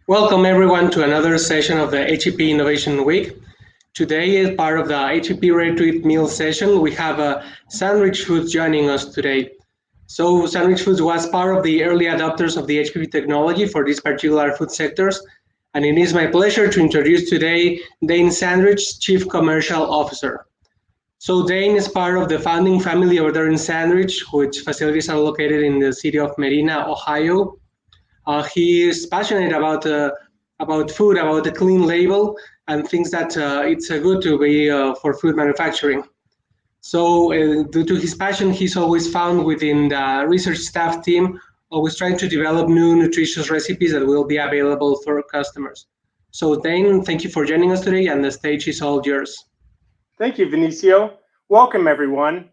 Welcome everyone to another session of the HPP Innovation Week. Today, as part of the HPP Ready-to-Eat Meal session, we have Sandridge Foods joining us today. So Sandridge Foods was part of the early adopters of the HPP technology for these particular food sectors. And it is my pleasure to introduce today Dane Sandridge, Chief Commercial Officer. So Dane is part of the founding family over there in Sandridge, which facilities are located in the city of Medina, Ohio. He is passionate about food, about the clean label, and thinks that it's good to be for food manufacturing. So, due to his passion, he's always found within the research staff team, always trying to develop new nutritious recipes that will be available for customers. So, Dane, thank you for joining us today, and the stage is all yours. Thank you, Vinicio. Welcome, everyone.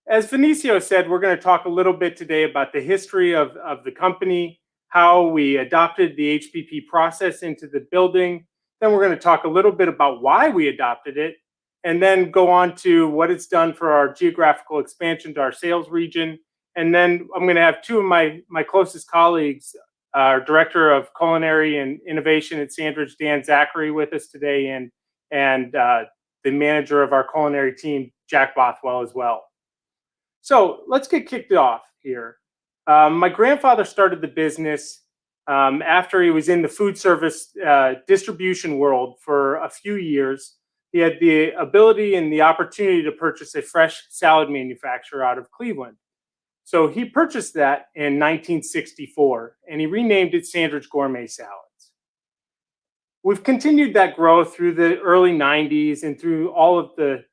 As Vinicio said, we're going to talk a little bit today about the history of the company, how we adopted the HPP process into the building. Then we're going to talk a little bit about why we adopted it, and then go on to what it's done for our geographical expansion to our sales region. And then I'm going to have two of my closest colleagues, our Director of Culinary and Innovation at Sandridge, Dan Zachary, with us today, and the manager of our culinary team, Jack Bothwell, as well. So let's get kicked off here. My grandfather started the business after he was in the food service distribution world for a few years. He had the ability and the opportunity to purchase a fresh salad manufacturer out of Cleveland. So he purchased that in 1964, and he renamed it Sandridge Gourmet Salads. We've continued that growth through the early 90s and through all of the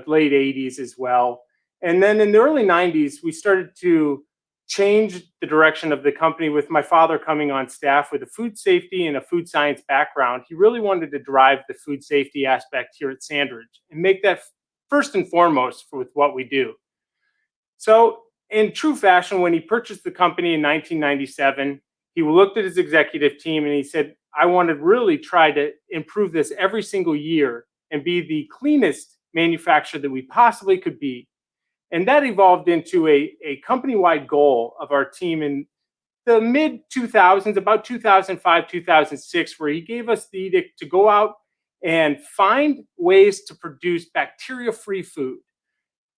late 80s as well. And then in the early 90s, we started to change the direction of the company with my father coming on staff with a food safety and a food science background. He really wanted to drive the food safety aspect here at Sandridge and make that first and foremost with what we do. So in true fashion, when he purchased the company in 1997, he looked at his executive team and he said, I want to really try to improve this every single year and be the cleanest manufacturer that we possibly could be. And that evolved into a company-wide goal of our team in the mid-2000s, about 2005, 2006, where he gave us the edict to go out and find ways to produce bacteria-free food.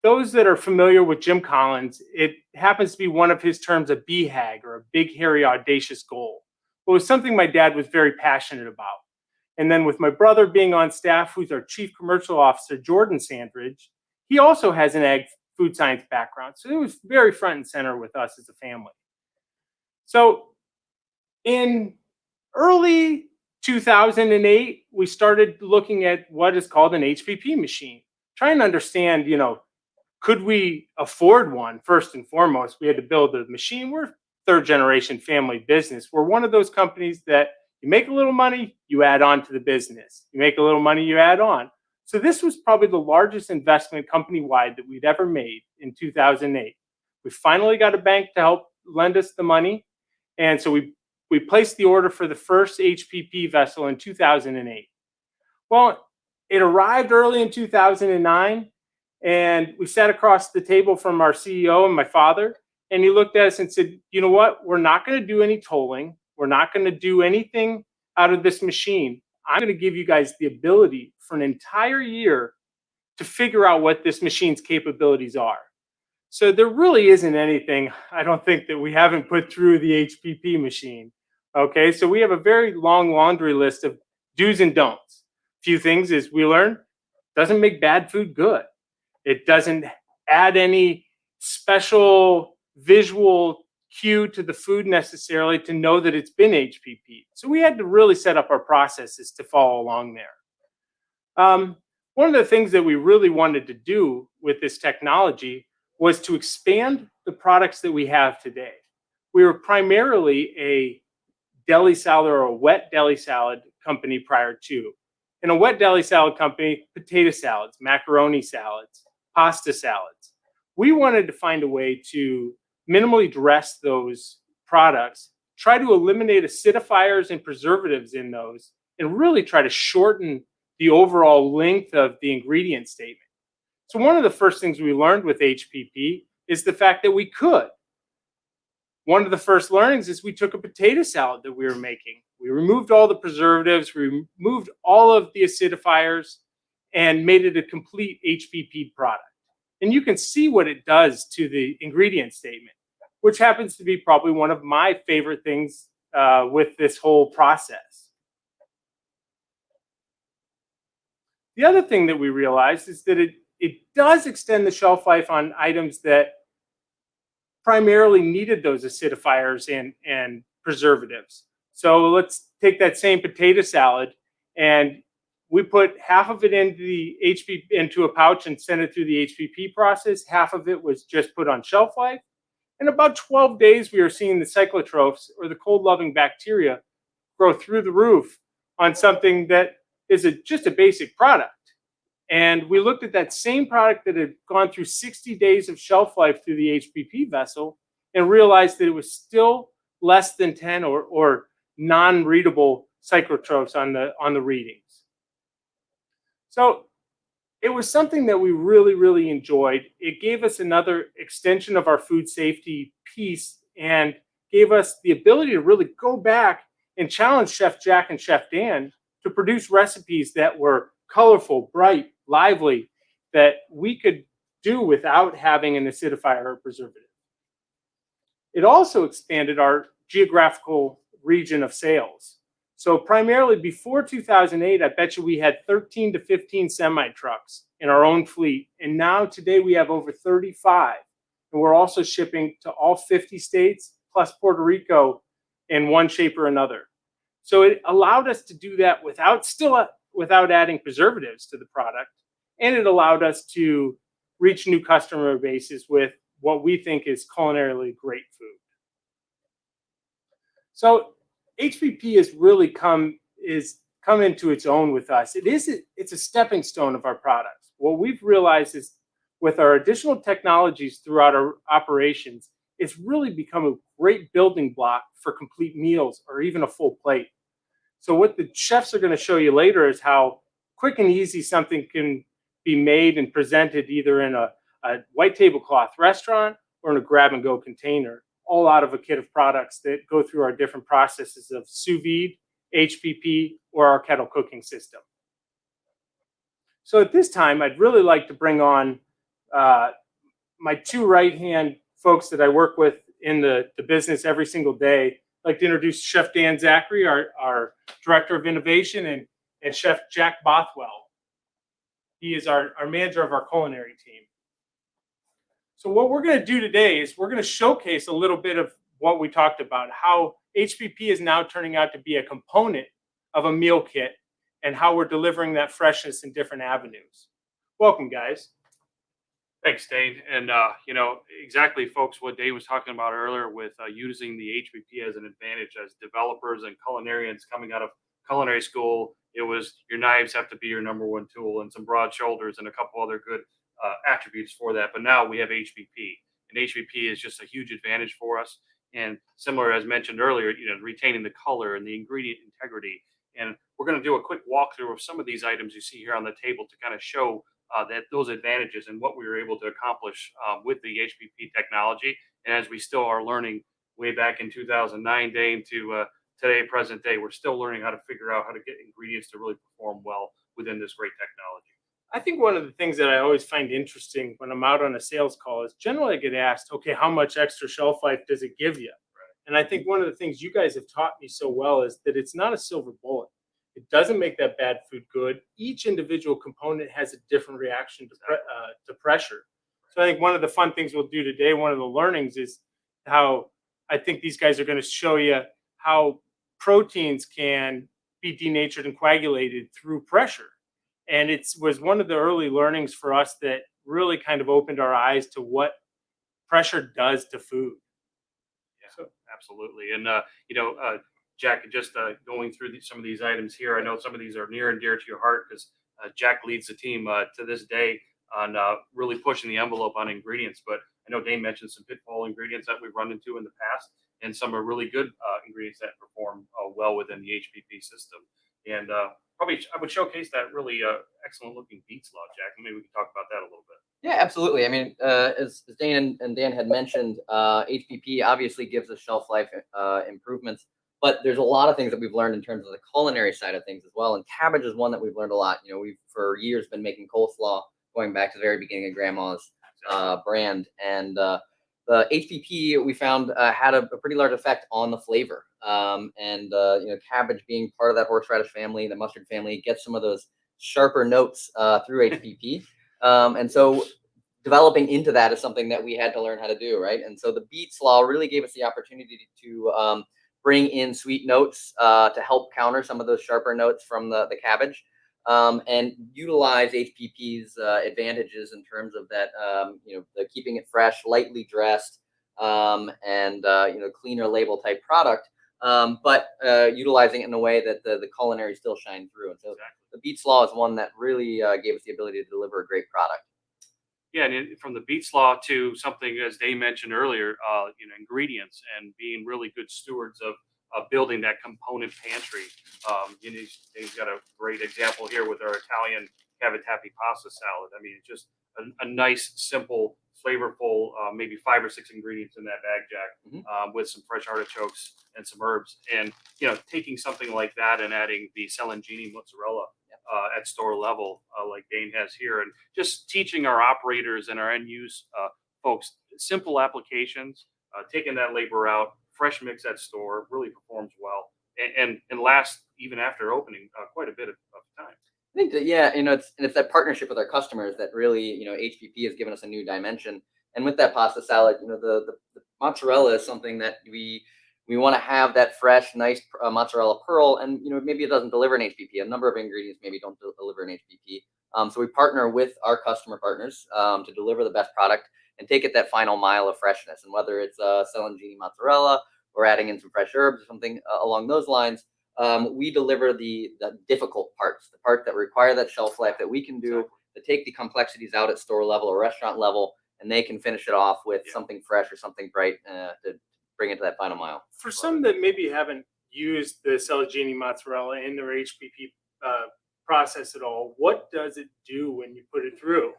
Those that are familiar with Jim Collins, it happens to be one of his terms, a BHAG, or a big, hairy, audacious goal. It was something my dad was very passionate about. And then with my brother being on staff, who's our Chief Commercial Officer, Jordan Sandridge, he also has an ag food science background. So it was very front and center with us as a family. So in early 2008, we started looking at what is called an HPP machine, trying to understand, could we afford one? First and foremost, we had to build a machine. We're third generation family business. We're one of those companies that you make a little money, you add on to the business. You make a little money, you add on. So this was probably the largest investment company-wide that we'd ever made in 2008. We finally got a bank to help lend us the money. And so we placed the order for the first HPP vessel in 2008. Well, it arrived early in 2009, and we sat across the table from our CEO and my father, and he looked at us and said, you know what? We're not going to do any tolling. We're not going to do anything out of this machine. I'm going to give you guys the ability for an entire year to figure out what this machine's capabilities are. So there really isn't anything, I don't think, that we haven't put through the HPP machine. Okay, so we have a very long laundry list of do's and don'ts. A few things is we learned, doesn't make bad food good. It doesn't add any special visual cue to the food necessarily to know that it's been HPP. So we had to really set up our processes to follow along there. One of the things that we really wanted to do with this technology was to expand the products that we have today. We were primarily a deli salad or a wet deli salad company prior to. In a wet deli salad company, potato salads, macaroni salads, pasta salads. We wanted to find a way to minimally dress those products, try to eliminate acidifiers and preservatives in those, and really try to shorten the overall length of the ingredient statement. So one of the first things we learned with HPP is the fact that we could. one of the first learnings is we took a potato salad that we were making. We removed all the preservatives, we removed all of the acidifiers, and made it a complete HPP product. And you can see what it does to the ingredient statement, which happens to be probably one of my favorite things with this whole process. The other thing that we realized is that it does extend the shelf life on items that primarily needed those acidifiers and preservatives. So let's take that same potato salad, and we put half of it into a pouch and sent it through the HPP process. Half of it was just put on shelf life. In about 12 days, we are seeing the cyclotrophs, or the cold-loving bacteria, grow through the roof on something that is just a basic product. And we looked at that same product that had gone through 60 days of shelf life through the HPP vessel and realized that it was still less than 10 or non-readable cyclotrophs on the readings. So it was something that we really, really enjoyed. It gave us another extension of our food safety piece and gave us the ability to really go back and challenge Chef Jack and Chef Dan to produce recipes that were colorful, bright, lively, that we could do without having an acidifier or preservative. It also expanded our geographical region of sales. So primarily before 2008, I bet you we had 13 to 15 semi-trucks in our own fleet. And now today we have over 35. And we're also shipping to all 50 states plus Puerto Rico in one shape or another. So it allowed us to do that without adding preservatives to the product. And it allowed us to reach new customer bases with what we think is culinarily great food. So HPP has really come into its own with us. It's a stepping stone of our products. What we've realized is with our additional technologies throughout our operations, it's really become a great building block for complete meals or even a full plate. So what the chefs are going to show you later is how quick and easy something can be made and presented either in a white tablecloth restaurant or in a grab-and-go container, all out of a kit of products that go through our different processes of Sous-Vide, HPP, or our kettle cooking system. So at this time, I'd really like to bring on my two right-hand folks that I work with in the business every single day. I'd like to introduce Chef Dan Zachary, our Director of Innovation, and Chef Jack Bothwell. He is our manager of our culinary team. So what we're going to do today is we're going to showcase a little bit of what we talked about, how HPP is now turning out to be a component of a meal kit and how we're delivering that freshness in different avenues. Welcome, guys. Thanks, Dane. And, exactly, folks, what Dane was talking about earlier with using the HPP as an advantage as developers and culinarians coming out of culinary school. It was your knives have to be your number one tool and some broad shoulders and a couple other good attributes for that. But now we have HPP, and HPP is just a huge advantage for us. And similar, as mentioned earlier, retaining the color and the ingredient integrity. And we're going to do a quick walkthrough of some of these items you see here on the table to kind of show that those advantages and what we were able to accomplish with the HPP technology. And as we still are learning way back in 2009, Dane, to today, present day, we're still learning how to figure out how to get ingredients to really perform well within this great technology. I think one of the things that I always find interesting when I'm out on a sales call is generally I get asked, okay, how much extra shelf life does it give you? Right. And I think one of the things you guys have taught me so well is that it's not a silver bullet. It doesn't make that bad food good. Each individual component has a different reaction to pressure. So I think one of the fun things we'll do today, one of the learnings is how I think these guys are going to show you how proteins can be denatured and coagulated through pressure. And it was one of the early learnings for us that really kind of opened our eyes to what pressure does to food. Yeah, so, absolutely. And, Jack, just going through some of these items here, I know some of these are near and dear to your heart because Jack leads the team to this day on really pushing the envelope on ingredients. But I know Dane mentioned some pitfall ingredients that we've run into in the past, and some are really good ingredients that perform well within the HPP system. And probably I would showcase that really excellent looking beet slaw, Jack. Maybe we can talk about that a little bit. Yeah, absolutely. I mean, as Dane and Dan had mentioned, HPP obviously gives us shelf life improvements, but there's a lot of things that we've learned in terms of the culinary side of things as well. And cabbage is one that we've learned a lot. We've for years been making coleslaw going back to the very beginning of Grandma's brand, and the HPP we found had a pretty large effect on the flavor. Cabbage being part of that horseradish family, the mustard family, gets some of those sharper notes through HPP. And so developing into that is something that we had to learn how to do, right? And so the beet slaw really gave us the opportunity to bring in sweet notes to help counter some of those sharper notes from the cabbage, and utilize HPP's advantages in terms of that, the keeping it fresh, lightly dressed, cleaner label type product, but utilizing it in a way that the culinary still shine through. And so the beet slaw is one that really gave us the ability to deliver a great product. Yeah, and from the beet slaw to something, as Dave mentioned earlier, ingredients and being really good stewards of building that component pantry. Dave's got a great example here with our Italian cavatappi pasta salad. I mean, it's just a nice, simple, flavorful, maybe 5 or 6 ingredients in that bag, Jack, with some fresh artichokes and some herbs. And, taking something like that and adding the Salangini mozzarella at store level, like Dane has here, and just teaching our operators and our end use folks simple applications, taking that labor out, fresh mix at store really performs well and lasts even after opening quite a bit of time. I think that, it's that partnership with our customers that really, HPP has given us a new dimension. And with that pasta salad, the mozzarella is something that we want to have that fresh, nice mozzarella pearl, and maybe it doesn't deliver an HPP. A number of ingredients maybe don't deliver an HPP. So we partner with our customer partners to deliver the best product and take it that final mile of freshness. And whether it's Salangini mozzarella or adding in some fresh herbs or something along those lines, we deliver the difficult parts, the part that require that shelf life that we can do to take the complexities out at store level or restaurant level, and they can finish it off with something fresh or something bright to bring it to that final mile. For some that maybe haven't used the Salangini mozzarella in their HPP process at all, what does it do when you put it through?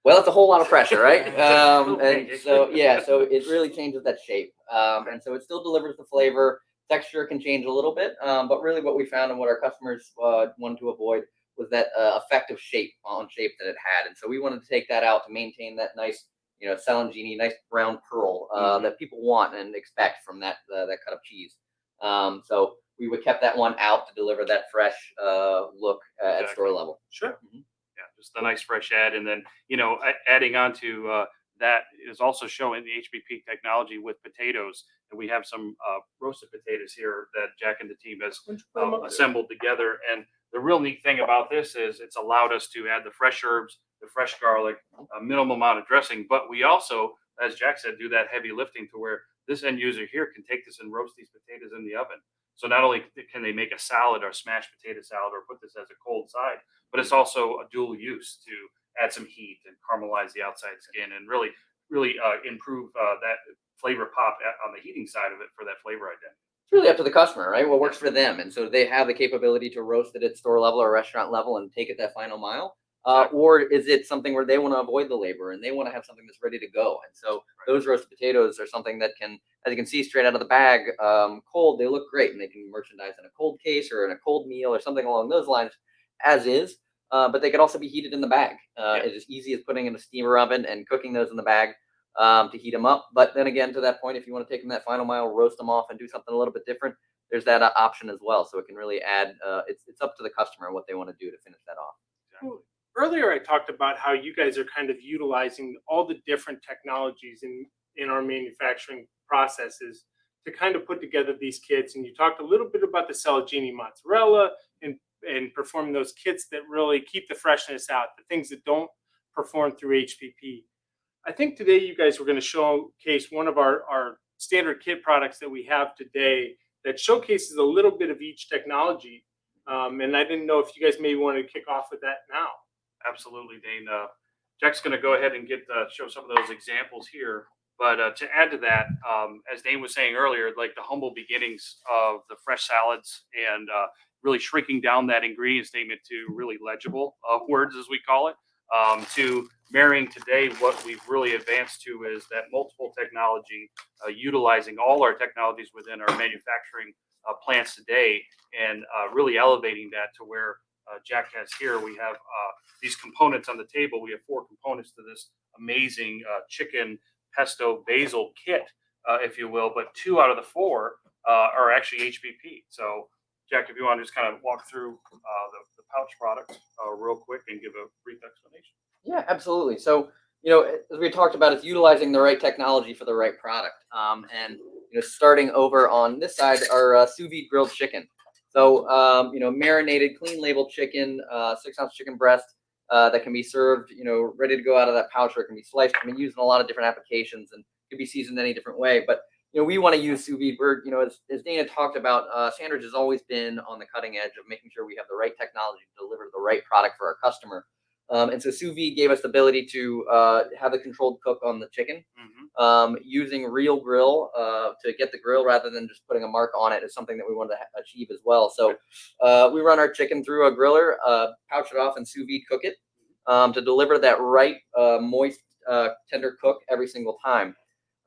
Well, it's a whole lot of pressure, right? And so it really changes that shape. And so it still delivers the flavor. Texture can change a little bit, but really what we found and what our customers wanted to avoid was that effective shape that it had. And so we wanted to take that out to maintain that nice, Salangini, nice brown pearl that people want and expect from that cut of cheese. So we would kept that one out to deliver that fresh look at store level. Sure. Mm-hmm. Yeah, just a nice fresh add. And then, adding on to that is also showing the HPP technology with potatoes. And we have some roasted potatoes here that Jack and the team has assembled together. And the real neat thing about this is it's allowed us to add the fresh herbs, the fresh garlic, a minimal amount of dressing. But we also, as Jack said, do that heavy lifting to where this end user here can take this and roast these potatoes in the oven. So not only can they make a salad or smashed potato salad or put this as a cold side, but it's also a dual use to add some heat and caramelize the outside skin and really improve that flavor pop on the heating side of it for that flavor identity. It's really up to the customer, right? What works for them. And so they have the capability to roast it at store level or restaurant level and take it that final mile. Or is it something where they want to avoid the labor and they want to have something that's ready to go? And so those roasted potatoes are something that can, as you can see straight out of the bag, cold, they look great and they can merchandise in a cold case or in a cold meal or something along those lines as is. But they could also be heated in the bag. It's as easy as putting in a steamer oven and cooking those in the bag to heat them up. But then again, to that point, if you want to take them that final mile, roast them off and do something a little bit different, there's that option as well. So it can really add, it's up to the customer what they want to do to finish that off. Exactly. Earlier, I talked about how you guys are kind of utilizing all the different technologies in our manufacturing processes to kind of put together these kits. And you talked a little bit about the Salangini mozzarella and performing those kits that really keep the freshness out, the things that don't perform through HPP. I think today you guys were going to showcase one of our standard kit products that we have today that showcases a little bit of each technology. And I didn't know if you guys maybe wanted to kick off with that now. Absolutely, Dane. Jack's going to go ahead and show some of those examples here. But to add to that, as Dane was saying earlier, like the humble beginnings of the fresh salads and really shrinking down that ingredient statement to really legible words, as we call it, to marrying today. What we've really advanced to is that multiple technology, utilizing all our technologies within our manufacturing plants today, and really elevating that to where Jack has here. We have these components on the table. We have 4 components to this amazing chicken pesto basil kit, if you will, but 2 out of the 4 are actually HPP. So, Jack, if you want to just kind of walk through the pouch products real quick and give a brief explanation. Yeah, absolutely. So, as we talked about, it's utilizing the right technology for the right product. And starting over on this side, our sous-vide grilled chicken. So, marinated, clean labeled chicken, 6-ounce chicken breast that can be served, ready to go out of that pouch, or it can be sliced. Can be used in a lot of different applications and can be seasoned any different way. But we want to use sous vide. We're, as Dana talked about, Sandridge has always been on the cutting edge of making sure we have the right technology to deliver the right product for our customer. And so sous vide gave us the ability to have a controlled cook on the chicken, using real grill to get the grill rather than just putting a mark on it is something that we wanted to achieve as well. So we run our chicken through a griller, pouch it off, and sous vide cook it to deliver that right moist, tender cook every single time.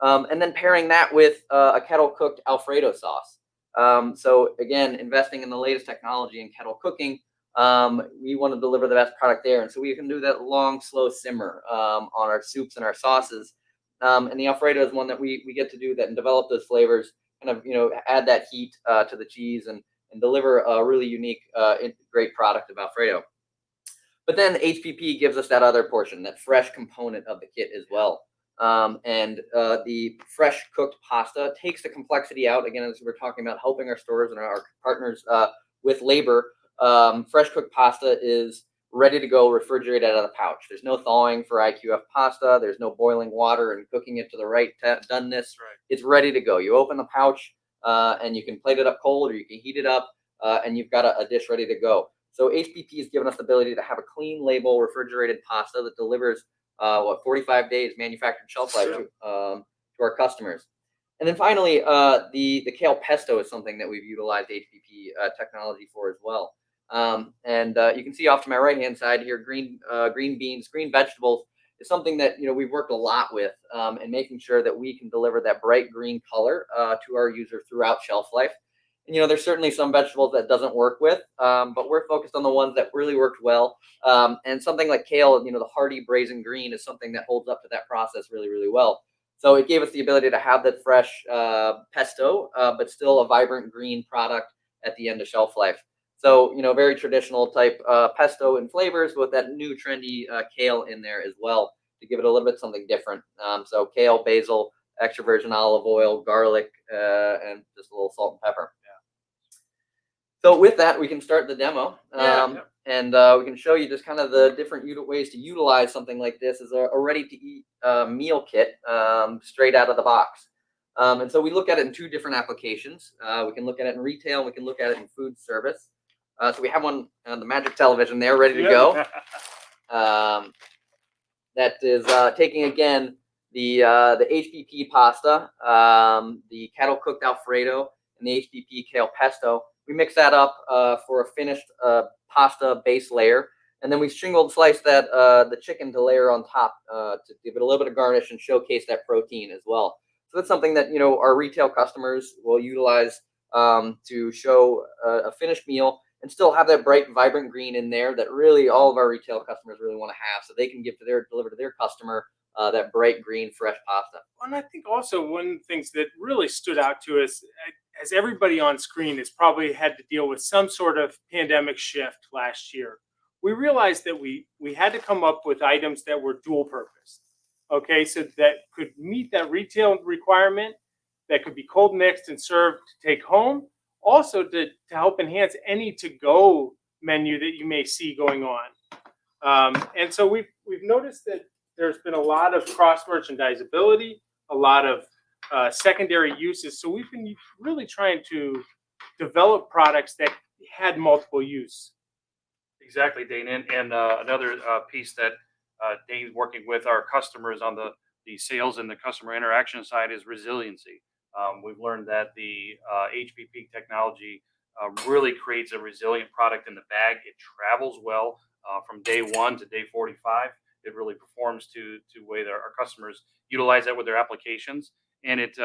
And then pairing that with a kettle cooked Alfredo sauce. So again, investing in the latest technology in kettle cooking, we want to deliver the best product there. And so we can do that long, slow simmer on our soups and our sauces. And the Alfredo is one that we get to do that and develop those flavors, kind of, add that heat to the cheese and deliver a really unique, great product of Alfredo. But then HPP gives us that other portion, that fresh component of the kit as well. And the fresh cooked pasta takes the complexity out. Again, as we're talking about helping our stores and our partners with labor, fresh cooked pasta is ready to go, refrigerated out of the pouch. There's no thawing for IQF pasta. There's no boiling water and cooking it to the right doneness. Right. It's ready to go. You open the pouch and you can plate it up cold, or you can heat it up, and you've got a dish ready to go. So HPP has given us the ability to have a clean label refrigerated pasta that delivers 45 days manufactured shelf life to our customers. And then finally, the Kale Pesto is something that we've utilized HPP technology for as well. And you can see off to my right-hand side here, green beans, green vegetables is something that we've worked a lot with, and making sure that we can deliver that bright green color to our user throughout shelf life. And there's certainly some vegetables that doesn't work with, but we're focused on the ones that really worked well. And something like kale, the hardy brazen green is something that holds up to that process really, really well. So it gave us the ability to have that fresh pesto, but still a vibrant green product at the end of shelf life. So, very traditional type pesto and flavors with that new trendy kale in there as well to give it a little bit something different. So kale, basil, extra virgin olive oil, garlic, and just a little salt and pepper. So with that, we can start the demo, and we can show you just kind of the different ways to utilize something like this as a ready-to-eat meal kit straight out of the box. And so we look at it in 2 different applications. We can look at it in retail, and we can look at it in food service. So we have one on the Magic Television there ready to go. That is taking, again, the HPP pasta, the kettle cooked Alfredo, and the HPP Kale Pesto. We mix that up for a finished pasta base layer, and then we sliced that the chicken to layer on top to give it a little bit of garnish and showcase that protein as well. So that's something that our retail customers will utilize to show a finished meal and still have that bright, vibrant green in there that really all of our retail customers really want to have, so they can deliver to their customer that bright green fresh pasta. And I think also one of the things that really stood out to us, as everybody on screen has probably had to deal with some sort of pandemic shift last year, we realized that we had to come up with items that were dual purpose. Okay, so that could meet that retail requirement, that could be cold mixed and served to take home, also to help enhance any to-go menu that you may see going on. And so we've noticed that there's been a lot of cross-merchandisability, a lot of secondary uses. So we've been really trying to develop products that had multiple use. Exactly, Dane. And another piece that Dane's working with our customers on the sales and the customer interaction side is resiliency. We've learned that the HPP technology really creates a resilient product in the bag. It travels well. from day 1 to day 45. It really performs to way that our customers utilize that with their applications, and it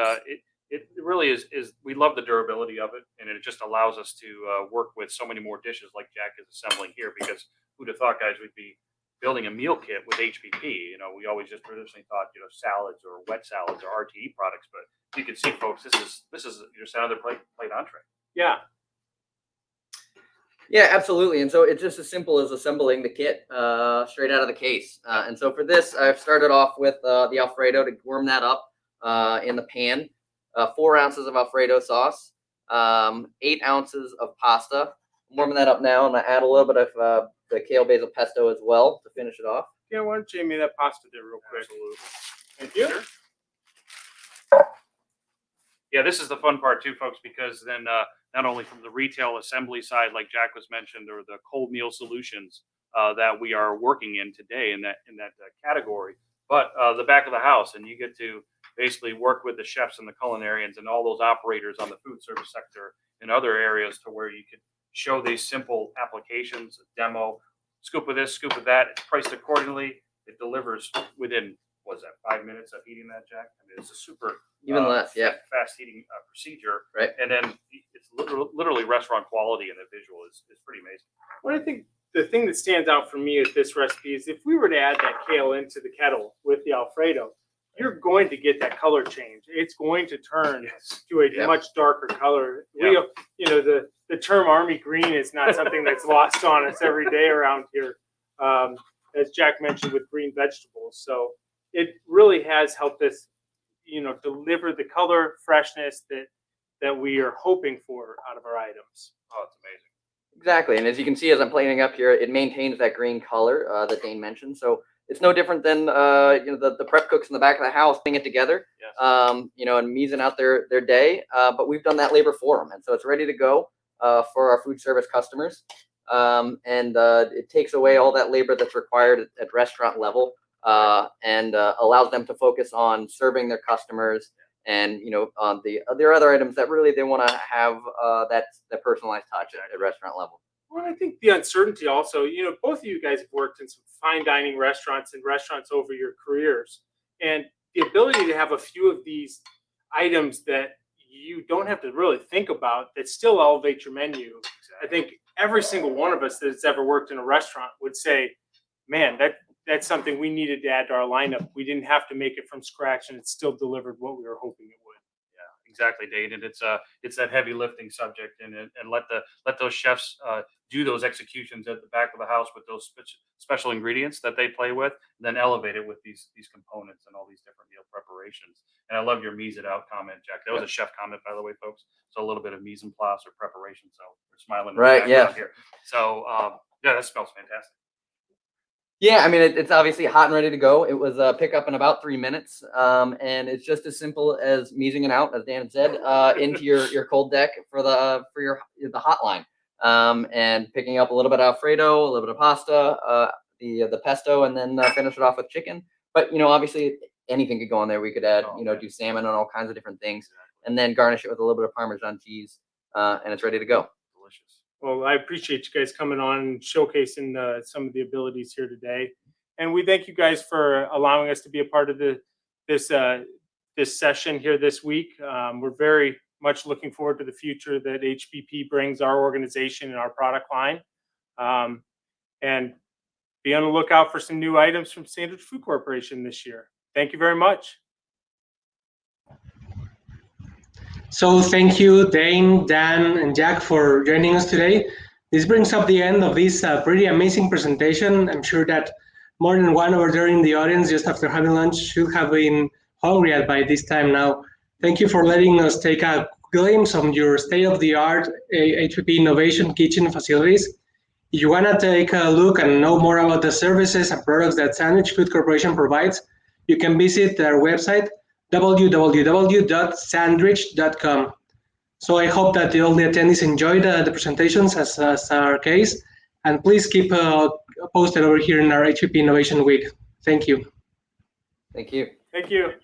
really is we love the durability of it, and it just allows us to work with so many more dishes like Jack is assembling here. Because who'd have thought, guys, we'd be building a meal kit with HPP? You know, we always just traditionally thought, you know, salads or wet salads or RTE products, but you can see, folks, this is just another plate entree. Yeah. Yeah, absolutely. And so it's just as simple as assembling the kit straight out of the case. And so for this, I've started off with the Alfredo to warm that up in the pan. 4 ounces of Alfredo sauce, 8 ounces of pasta. I'm warming that up now, and I add a little bit of the Kale Basil Pesto as well to finish it off. Yeah, why don't you give me that pasta there real quick? Absolutely. Thank you. Sure. Yeah, this is the fun part too, folks, because then not only from the retail assembly side, like Jack was mentioned, or the cold meal solutions that we are working in today in that category, but the back of the house, and you get to basically work with the chefs and the culinarians and all those operators on the food service sector and other areas to where you could show these simple applications, a demo, scoop of this, scoop of that. It's priced accordingly. It delivers within, what is that, 5 minutes of heating that, Jack? I mean, it's a super Even less, yeah. fast heating procedure. Right. And then it's literally restaurant quality, and the visual is pretty amazing. Well, I think the thing that stands out for me with this recipe is if we were to add that kale into the kettle with the Alfredo, you're going to get that color change. It's going to turn to a much darker color. Yeah. You know, the term army green is not something that's lost on us every day around here, as Jack mentioned, with green vegetables. So it really has helped us, you know, deliver the color freshness that we are hoping for out of our items. Oh, it's amazing. Exactly. And as you can see, as I'm plating up here, it maintains that green color that Dane mentioned. So it's no different than you know, the prep cooks in the back of the house putting it together, Yes. you know, and measing out their day. But we've done that labor for them, and so it's ready to go for our food service customers. And it takes away all that labor that's required at restaurant level, and allows them to focus on serving their customers and, you know, on there are other items that really they want to have that personalized touch at restaurant level. Well, I think the uncertainty also, you know, both of you guys have worked in some fine dining restaurants and restaurants over your careers. And the ability to have a few of these items that you don't have to really think about that still elevate your menu. I think every single one of us that's ever worked in a restaurant would say, man, that's something we needed to add to our lineup. We didn't have to make it from scratch, and it still delivered what we were hoping it would. Exactly, Dane. And it's that heavy lifting subject, and let those chefs do those executions at the back of the house with those special ingredients that they play with, and then elevate it with these components and all these different meal preparations. And I love your mise it out comment, Jack. That was a chef comment, by the way, folks. So a little bit of mise en place or preparation. So we're smiling Right, yeah. here. So yeah, that smells fantastic. Yeah, I mean, it's obviously hot and ready to go. It was pick up in about 3 minutes, and it's just as simple as measing it out, as Dan said, into your cold deck for the hotline, and picking up a little bit of Alfredo, a little bit of pasta, the pesto, and then finish it off with chicken. But you know, obviously, anything could go on there. We could add, you know, do salmon and all kinds of different things, and then garnish it with a little bit of Parmesan cheese, and it's ready to go. Delicious. Well, I appreciate you guys coming on and showcasing some of the abilities here today. And we thank you guys for allowing us to be a part of this session here this week. We're very much looking forward to the future that HPP brings our organization and our product line. And be on the lookout for some new items from Sandridge Food Corporation this year. Thank you very much. So thank you, Dane, Dan, and Jack for joining us today. This brings up the end of this pretty amazing presentation. I'm sure that more than one over there in the audience just after having lunch should have been hungry by this time now. Thank you for letting us take a glimpse of your state-of-the-art HPP innovation kitchen facilities. If you want to take a look and know more about the services and products that Sandridge Food Corporation provides, you can visit their website, www.sandridge.com. So I hope that all the attendees enjoyed the presentations as our case, and please keep posted over here in our HPP Innovation Week. Thank you. Thank you. Thank you.